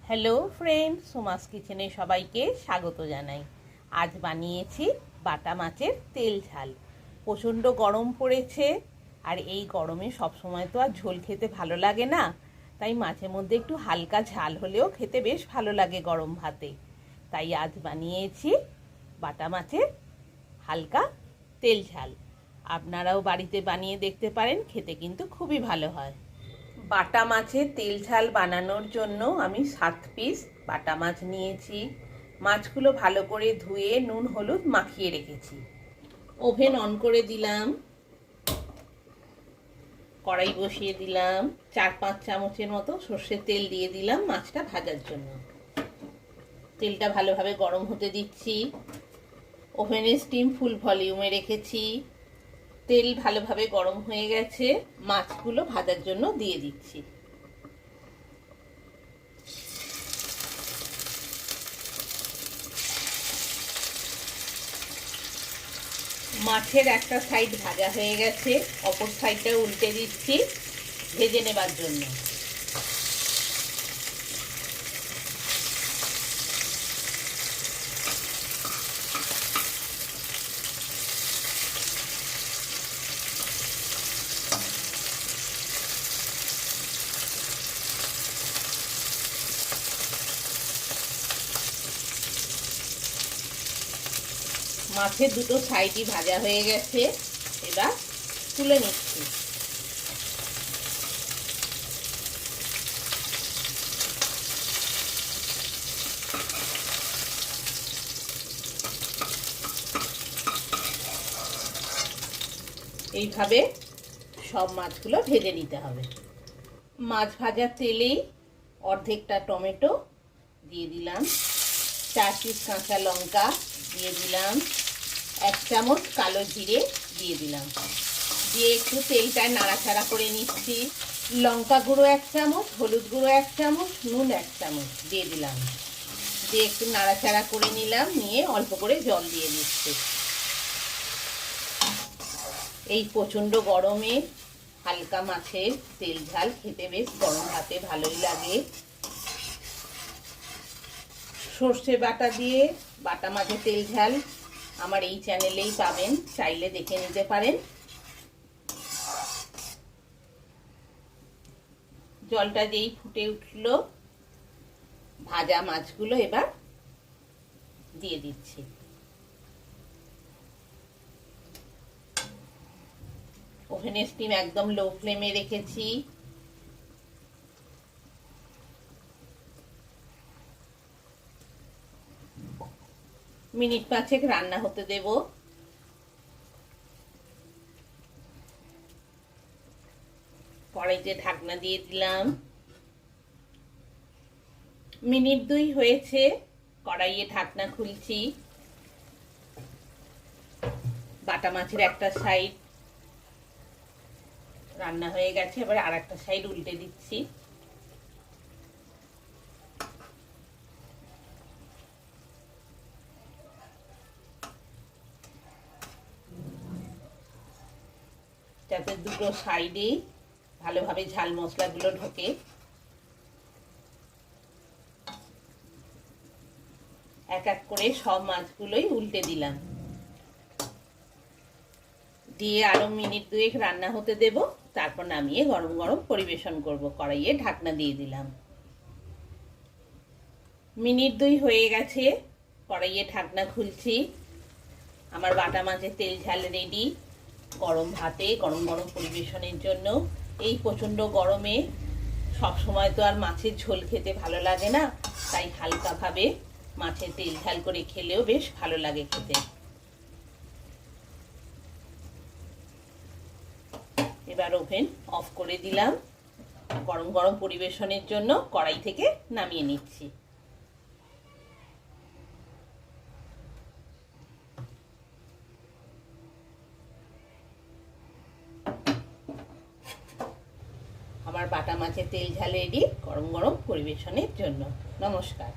Hello friend, Suma's কিচেনে সবাইকে স্বাগত জানাই। আজ বানিয়েছি বাটা মাছের তেল ঝাল। প্রচণ্ড গরম পড়েছে, আর এই গরমে সবসময় তো আর ঝোল খেতে ভালো লাগে না, তাই মাঝে মধ্যে একটু হালকা ঝাল হলেও খেতে বেশ ভালো লাগে গরম ভাতে। তাই আজ বানিয়েছি বাটা মাছের হালকা তেল ঝাল। আপনারাও বাড়িতে বানিয়ে দেখতে পারেন, খেতে কিন্তু খুবই ভালো হয়। বাটা মাছের তেল ঝাল বানানোর জন্য আমি 7 পিস বাটা মাছ নিয়েছি। মাছগুলো ভালো করে ধুয়ে নুন হলুদ মাখিয়ে রেখেছি। ওভেন অন করে দিলাম, কড়াই বসিয়ে দিলাম, 4-5 চামচের মতো সর্ষের তেল দিয়ে দিলাম মাছটা ভাজার জন্য। তেলটা ভালোভাবে গরম হতে দিচ্ছি। ওভেনের স্টিম ফুল ভলিউমে রেখেছি। তেল ভালোভাবে গরম হয়ে গেছে, মাছগুলো ভাজার জন্য দিয়ে দিচ্ছি। মাছের একটা সাইড ভাজা হয়ে গেছে, অপর সাইডটা উল্টে দিচ্ছি ভেজে নেবার জন্য। মাছের দুটো সাইডই ভাজা হয়ে গেছে, এবার তুলে নিচ্ছি। এইভাবে সব মাছগুলো ভেজে নিতে হবে। মাছ ভাজার তেলেই অর্ধেকটা টমেটো দিয়ে দিলাম, 4 পিস কাঁচা লঙ্কা দিয়ে দিলাম, 1 চামচ কালো জিরে দিয়ে দিলাম। দিয়ে একটু তেলটায় নাড়াচাড়া করে নিচ্ছি। লঙ্কা গুঁড়ো 1 চামচ, হলুদ গুঁড়ো 1 চামচ, নুন 1 চামচ দিয়ে দিলাম। দিয়ে একটু নাড়াচাড়া করে নিলাম, নিয়ে অল্প করে জল দিয়ে দিচ্ছি। এই প্রচণ্ড গরমে হালকা মাছের তেল ঝাল খেতে বেশ গরম ভাতে ভালোই লাগে। সর্ষে বাটা দিয়ে বাটা মাছের তেল ঝাল আমার এই চ্যানেলেই পাবেন, চাইলে দেখে নিতে পারেন। জলটা যেই ফুটে উঠলো, ভাজা মাছগুলো এবার দিয়ে দিচ্ছি। ওভেনের স্টিম একদম লো ফ্লেমে রেখেছি। মিনিট 5 রান্না হতে দেব। কড়াইতে ঢাকনা দিয়ে দিলাম। মিনিট 2 হয়েছে, কড়াইয়ে ঢাকনা খুলছি। বাটা মাছের একটা সাইড রান্না হয়ে গেছে, এবার আর একটা সাইড উল্টে দিচ্ছি। যাতে দুটো সাইডেই ভালোভাবে ঝাল মশলাগুলো ঢোকে। এক এক করে সব মাছগুলোই উল্টে দিলাম, দিয়ে আরো মিনিট 2 রান্না হতে দেব। তারপর নামিয়ে গরম গরম পরিবেশন করব। কড়াইয়ে ঢাকনা দিয়ে দিলাম। মিনিট 2 হয়ে গেছে, কড়াইয়ে ঢাকনা খুলছি। আমার বাটা মাছের তেল ঝাল রেডি। গরম ভাতে গরম গরম পরিবেশনের জন্য। এই প্রচণ্ড গরমে সব সময় তো আর মাছের ঝোল খেতে ভালো লাগে না, তাই হালকাভাবে মাছের তেল ঝাল করে খেলেও বেশ ভালো লাগে খেতে। এবার ওভেন অফ করে দিলাম। গরম গরম পরিবেশনের জন্য কড়াই থেকে নামিয়ে নিচ্ছি। আমার বাটা মাছের তেল ঝাল রেডি গরম গরম পরিবেশনের জন্য। নমস্কার।